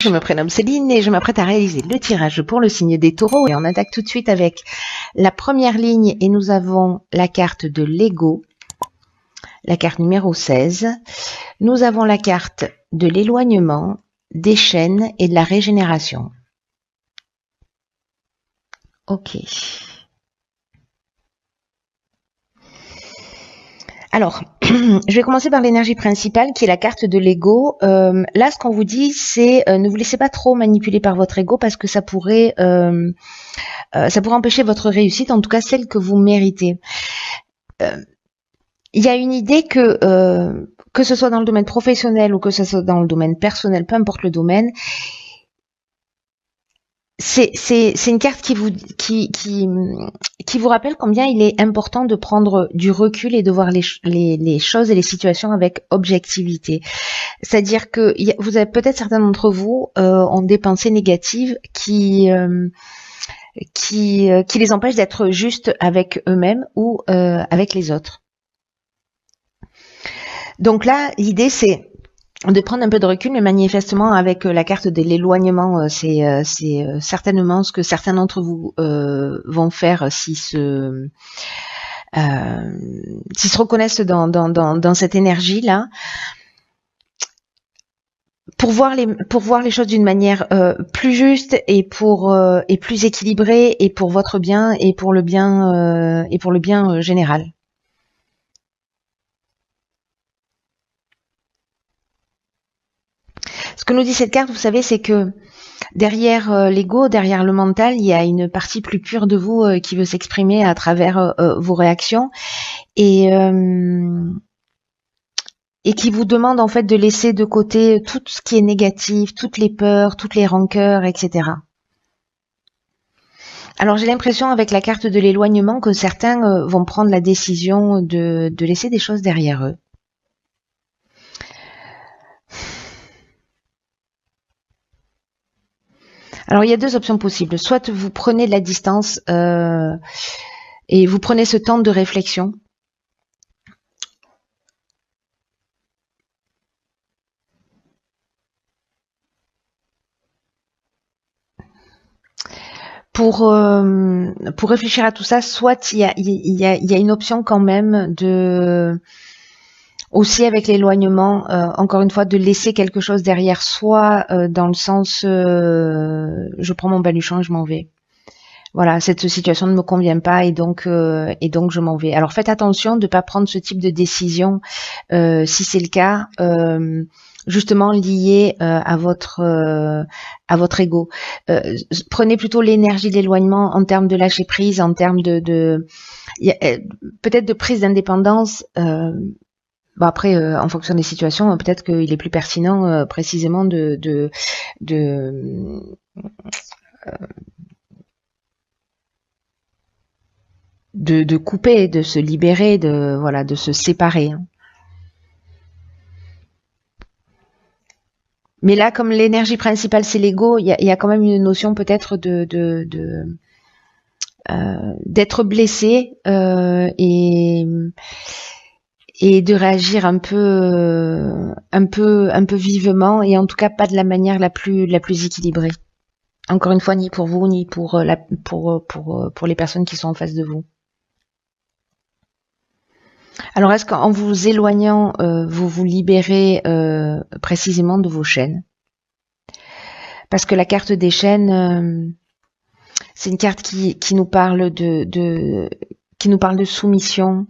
Je me prénomme Céline et je m'apprête à réaliser le tirage pour le signe des taureaux et on attaque tout de suite avec la première ligne et nous avons la carte de l'ego, la carte numéro 16. Nous avons la carte de l'éloignement, des chaînes et de la régénération. Ok. Alors, je vais commencer par l'énergie principale qui est la carte de l'ego. Là, ce qu'on vous dit, c'est ne vous laissez pas trop manipuler par votre ego parce que ça pourrait empêcher votre réussite, en tout cas celle que vous méritez. Il y a une idée que ce soit dans le domaine professionnel ou que ce soit dans le domaine personnel, peu importe le domaine, c'est une carte qui vous rappelle combien il est important de prendre du recul et de voir les choses et les situations avec objectivité. C'est-à-dire que vous avez peut-être certains d'entre vous ont des pensées négatives qui les empêchent d'être justes avec eux-mêmes ou avec les autres. Donc là, l'idée c'est de prendre un peu de recul, mais manifestement avec la carte de l'éloignement, c'est certainement ce que certains d'entre vous vont faire s'ils se reconnaissent dans cette énergie-là, pour voir les choses d'une manière plus juste et plus équilibrée et pour votre bien et pour le bien général. Ce que nous dit cette carte, vous savez, c'est que derrière l'ego, derrière le mental, il y a une partie plus pure de vous qui veut s'exprimer à travers vos réactions et qui vous demande en fait de laisser de côté tout ce qui est négatif, toutes les peurs, toutes les rancœurs, etc. Alors j'ai l'impression avec la carte de l'éloignement que certains vont prendre la décision de laisser des choses derrière eux. Alors il y a deux options possibles. Soit vous prenez de la distance et vous prenez ce temps de réflexion. Pour réfléchir à tout ça, soit il y a une option quand même de aussi avec l'éloignement, encore une fois, de laisser quelque chose derrière soi, dans le sens je prends mon baluchon et je m'en vais. Voilà, cette situation ne me convient pas et donc je m'en vais. Alors faites attention de ne pas prendre ce type de décision si c'est le cas, justement lié à votre ego. Prenez plutôt l'énergie de l'éloignement en termes de lâcher prise, en termes de peut-être de prise d'indépendance. Bon après, en fonction des situations, peut-être qu'il est plus pertinent précisément de couper, de se libérer, de se séparer. Mais là, comme l'énergie principale c'est l'ego, il y a quand même une notion peut-être d'être blessé et de réagir un peu vivement et en tout cas pas de la manière la plus équilibrée. Encore une fois, ni pour vous ni pour les personnes qui sont en face de vous. Alors, est-ce qu'en vous éloignant, vous vous libérez précisément de vos chaînes? Parce que la carte des chaînes, c'est une carte qui nous parle de soumission.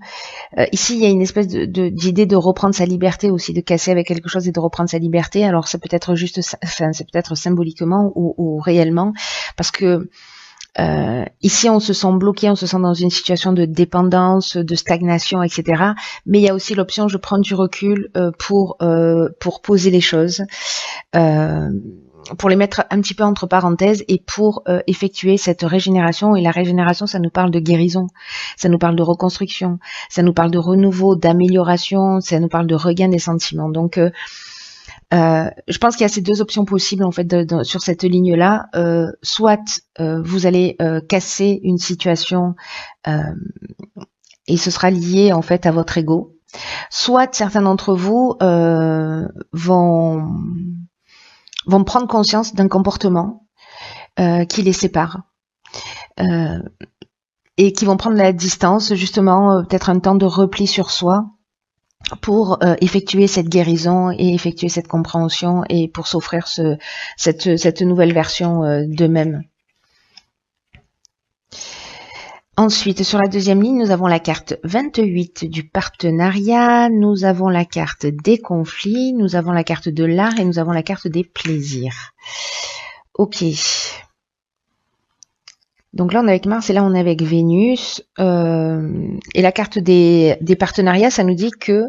Ici, il y a une espèce d'idée de reprendre sa liberté aussi, de casser avec quelque chose et de reprendre sa liberté. Alors, c'est peut-être c'est peut-être symboliquement ou réellement, parce que ici, on se sent bloqué, on se sent dans une situation de dépendance, de stagnation, etc. Mais il y a aussi l'option, je prends du recul pour poser les choses, pour les mettre un petit peu entre parenthèses et pour effectuer cette régénération. Et la régénération, ça nous parle de guérison, ça nous parle de reconstruction, ça nous parle de renouveau, d'amélioration, ça nous parle de regain des sentiments. Donc, je pense qu'il y a ces deux options possibles en fait sur cette ligne-là. Soit vous allez casser une situation et ce sera lié en fait à votre ego. Soit certains d'entre vous vont vont prendre conscience d'un comportement qui les sépare. Et qui vont prendre la distance, justement, peut-être un temps de repli sur soi pour effectuer cette guérison et effectuer cette compréhension et pour s'offrir cette nouvelle version d'eux-mêmes. Ensuite, sur la deuxième ligne, nous avons la carte 28 du partenariat, nous avons la carte des conflits, nous avons la carte de l'art et nous avons la carte des plaisirs. Ok. Donc là, on est avec Mars et là, on est avec Vénus. Et la carte des partenariats, ça nous dit que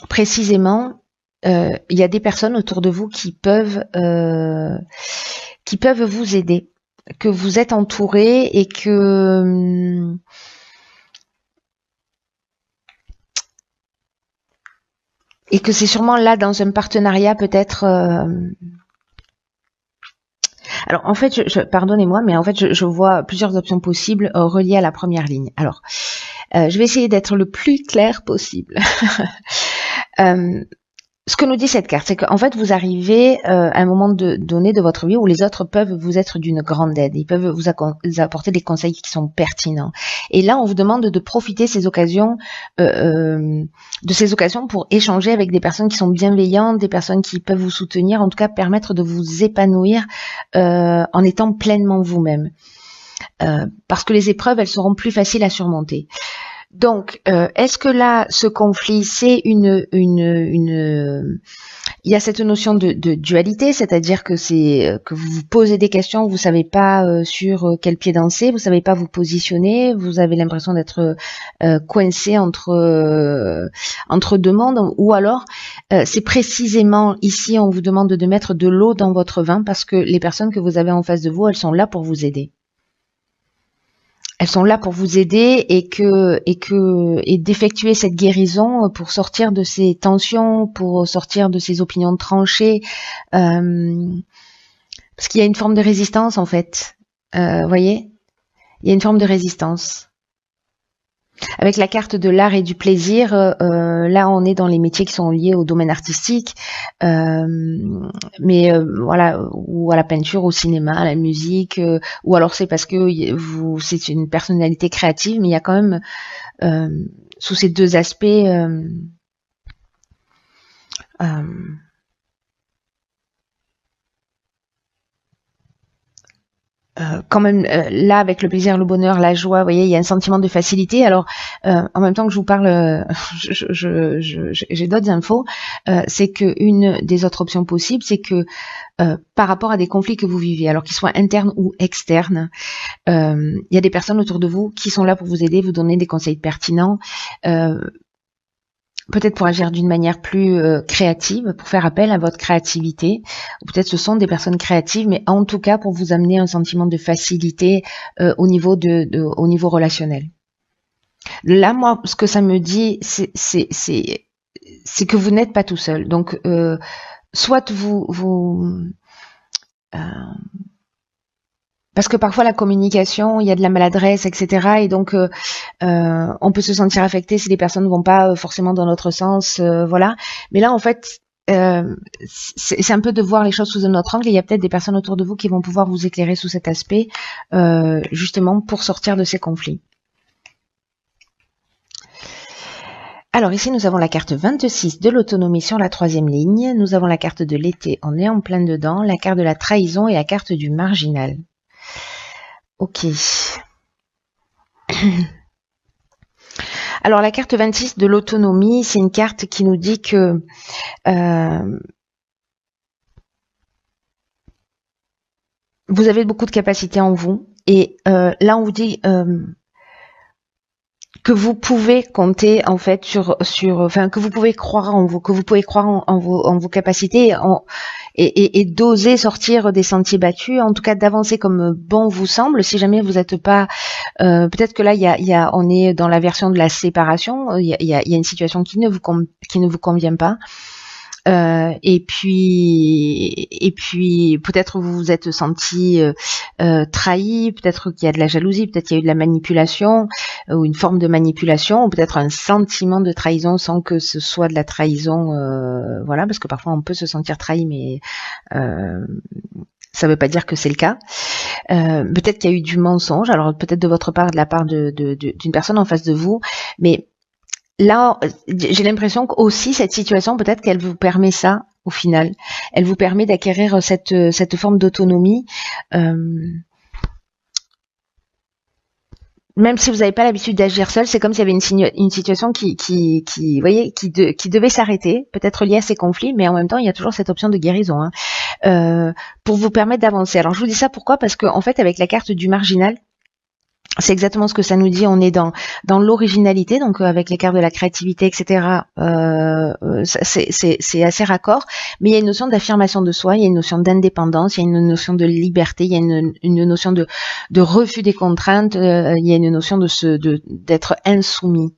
précisément, il y a des personnes autour de vous qui peuvent vous aider, que vous êtes entouré et que c'est sûrement là dans un partenariat peut-être. Alors en fait, pardonnez-moi, mais en fait je vois plusieurs options possibles reliées à la première ligne. Alors, je vais essayer d'être le plus clair possible. Ce que nous dit cette carte, c'est qu'en fait vous arrivez à un moment donné de votre vie où les autres peuvent vous être d'une grande aide. Ils peuvent vous apporter des conseils qui sont pertinents. Et là, on vous demande de profiter de ces occasions pour échanger avec des personnes qui sont bienveillantes, des personnes qui peuvent vous soutenir, en tout cas permettre de vous épanouir en étant pleinement vous-même. Parce que les épreuves, elles seront plus faciles à surmonter. Donc, est-ce que là, ce conflit, c'est il y a cette notion de dualité, c'est-à-dire que que vous vous posez des questions, vous savez pas sur quel pied danser, vous savez pas vous positionner, vous avez l'impression d'être coincé entre deux mondes, ou alors c'est précisément ici, on vous demande de mettre de l'eau dans votre vin parce que les personnes que vous avez en face de vous, elles sont là pour vous aider. Elles sont là pour vous aider et d'effectuer cette guérison pour sortir de ces tensions, pour sortir de ces opinions tranchées, parce qu'il y a une forme de résistance en fait. Voyez, il y a une forme de résistance. Avec la carte de l'art et du plaisir, là on est dans les métiers qui sont liés au domaine artistique, mais voilà, ou à la peinture, au cinéma, à la musique, ou alors c'est parce que c'est une personnalité créative, mais il y a quand même sous ces deux aspects quand même là avec le plaisir, le bonheur, la joie, vous voyez, il y a un sentiment de facilité. Alors en même temps que je vous parle, j'ai d'autres infos. C'est que une des autres options possibles, c'est que par rapport à des conflits que vous vivez, alors qu'ils soient internes ou externes, il y a des personnes autour de vous qui sont là pour vous aider, vous donner des conseils pertinents. Peut-être pour agir d'une manière plus créative, pour faire appel à votre créativité. Ou peut-être ce sont des personnes créatives, mais en tout cas pour vous amener un sentiment de facilité au niveau relationnel. Là, moi, ce que ça me dit, c'est que vous n'êtes pas tout seul. Donc, soit parce que parfois la communication, il y a de la maladresse, etc. Et donc on peut se sentir affecté si les personnes ne vont pas forcément dans notre sens, voilà. Mais là, en fait, c'est un peu de voir les choses sous un autre angle. Et il y a peut-être des personnes autour de vous qui vont pouvoir vous éclairer sous cet aspect, justement pour sortir de ces conflits. Alors ici, nous avons la carte 26 de l'autonomie sur la troisième ligne. Nous avons la carte de l'été, on est en plein dedans, la carte de la trahison et la carte du marginal. Ok. Alors la carte 26 de l'autonomie, c'est une carte qui nous dit que vous avez beaucoup de capacités en vous. Et là, on vous dit que vous pouvez compter en fait que vous pouvez croire en vous, que vous pouvez croire en vos capacités et d'oser sortir des sentiers battus, en tout cas d'avancer comme bon vous semble. Si jamais vous n'êtes pas, peut-être que là on est dans la version de la séparation, il y a une situation qui ne vous convient pas. Et puis peut-être vous vous êtes senti trahi, peut-être qu'il y a de la jalousie, peut-être qu'il y a eu de la manipulation ou une forme de manipulation, ou peut-être un sentiment de trahison sans que ce soit de la trahison, voilà, parce que parfois on peut se sentir trahi, mais ça ne veut pas dire que c'est le cas. Peut-être qu'il y a eu du mensonge, alors peut-être de votre part, de la part d'une personne en face de vous, mais là, j'ai l'impression qu'aussi cette situation, peut-être qu'elle vous permet ça, au final. Elle vous permet d'acquérir cette forme d'autonomie. Même si vous n'avez pas l'habitude d'agir seul, c'est comme s'il y avait une situation qui voyez, qui devait s'arrêter, peut-être liée à ces conflits, mais en même temps, il y a toujours cette option de guérison, hein, pour vous permettre d'avancer. Alors, je vous dis ça pourquoi? Parce que, en fait, avec la carte du marginal, c'est exactement ce que ça nous dit. On est dans l'originalité, donc avec les cartes de la créativité, etc. C'est assez raccord, mais il y a une notion d'affirmation de soi, il y a une notion d'indépendance, il y a une notion de liberté, il y a une notion de refus des contraintes, il y a une notion d'être insoumis.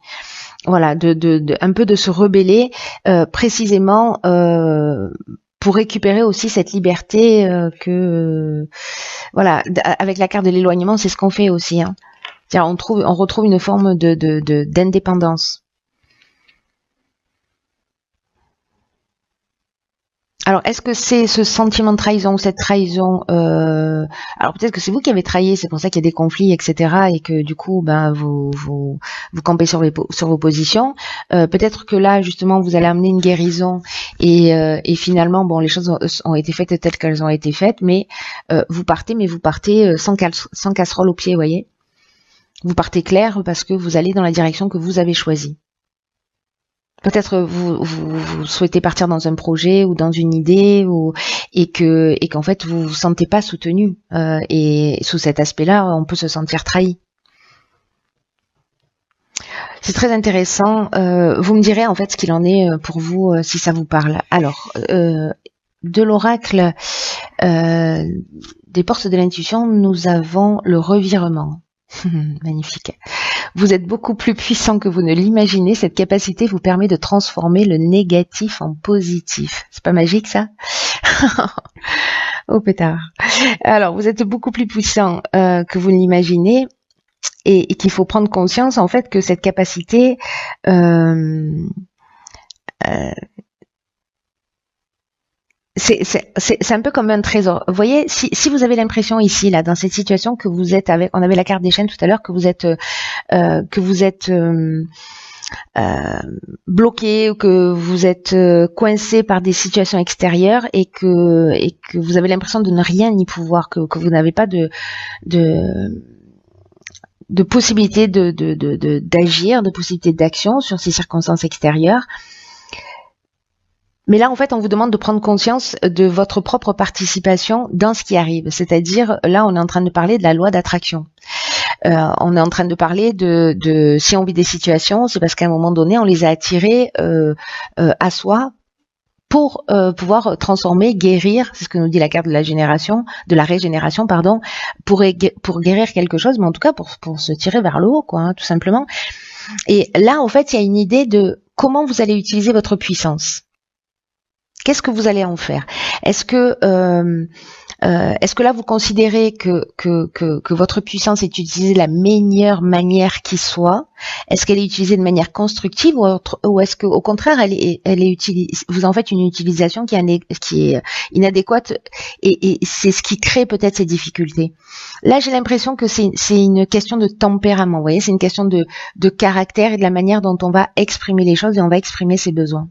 Voilà, un peu de se rebeller précisément pour récupérer aussi cette liberté voilà, avec la carte de l'éloignement, c'est ce qu'on fait aussi, hein. On retrouve une forme d'indépendance. Alors, est-ce que c'est ce sentiment de trahison ou cette trahison alors peut-être que c'est vous qui avez trahi, c'est pour ça qu'il y a des conflits, etc. Et que du coup, ben vous campez sur vos positions. Peut-être que là, justement, vous allez amener une guérison et finalement, bon, les choses ont été faites telles qu'elles ont été faites, mais vous partez sans casserole au pied, vous voyez. Vous partez clair parce que vous allez dans la direction que vous avez choisie. Peut-être vous souhaitez partir dans un projet ou dans une idée et qu'en fait vous vous sentez pas soutenu et sous cet aspect-là on peut se sentir trahi. C'est très intéressant. Vous me direz en fait ce qu'il en est pour vous si ça vous parle. Alors de l'oracle des portes de l'intuition, nous avons le revirement. Magnifique. Vous êtes beaucoup plus puissant que vous ne l'imaginez. Cette capacité vous permet de transformer le négatif en positif. C'est pas magique ça? Oh pétard. Alors, vous êtes beaucoup plus puissant que vous ne l'imaginez et qu'il faut prendre conscience en fait que cette capacité c'est un peu comme un trésor. Vous voyez, si vous avez l'impression ici, là, dans cette situation que vous êtes avec, on avait la carte des chaînes tout à l'heure, que vous êtes bloqué ou que vous êtes coincé par des situations extérieures et que vous avez l'impression de ne rien y pouvoir, que vous n'avez pas de possibilité d'agir, de possibilité d'action sur ces circonstances extérieures. Mais là, en fait, on vous demande de prendre conscience de votre propre participation dans ce qui arrive. C'est-à-dire, là, on est en train de parler de la loi d'attraction. On est en train de parler de si on vit des situations, c'est parce qu'à un moment donné, on les a attirées à soi pour pouvoir transformer, guérir, c'est ce que nous dit la carte de la régénération, pardon, pour guérir quelque chose, mais en tout cas pour se tirer vers le haut, quoi, hein, tout simplement. Et là, en fait, il y a une idée de comment vous allez utiliser votre puissance. Qu'est-ce que vous allez en faire? Est-ce que là vous considérez que votre puissance est utilisée de la meilleure manière qui soit? Est-ce qu'elle est utilisée de manière constructive ou est-ce que au contraire vous en faites une utilisation qui est inadéquate et c'est ce qui crée peut-être ces difficultés? Là, j'ai l'impression que c'est une question de tempérament, vous voyez, c'est une question de caractère et de la manière dont on va exprimer les choses et on va exprimer ses besoins.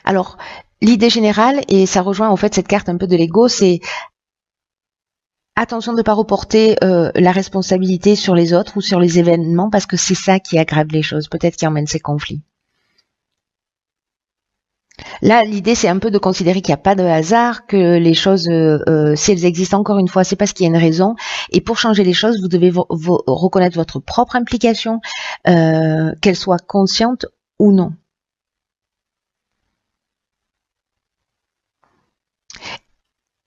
Alors, l'idée générale, et ça rejoint en fait cette carte un peu de l'ego, c'est attention de ne pas reporter la responsabilité sur les autres ou sur les événements parce que c'est ça qui aggrave les choses, peut-être qui emmène ces conflits. Là, l'idée, c'est un peu de considérer qu'il n'y a pas de hasard, que les choses, si elles existent encore une fois, c'est parce qu'il y a une raison. Et pour changer les choses, vous devez reconnaître votre propre implication, qu'elle soit consciente ou non.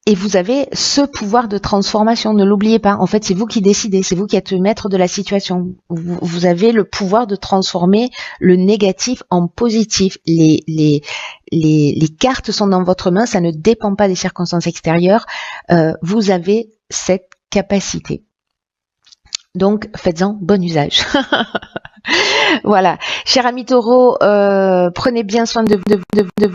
Et vous avez ce pouvoir de transformation, ne l'oubliez pas. En fait, c'est vous qui décidez, c'est vous qui êtes maître de la situation. Vous avez le pouvoir de transformer le négatif en positif. Les cartes sont dans votre main, ça ne dépend pas des circonstances extérieures. Vous avez cette capacité. Donc, faites-en bon usage. Voilà. Cher ami Taureau, prenez bien soin de vous.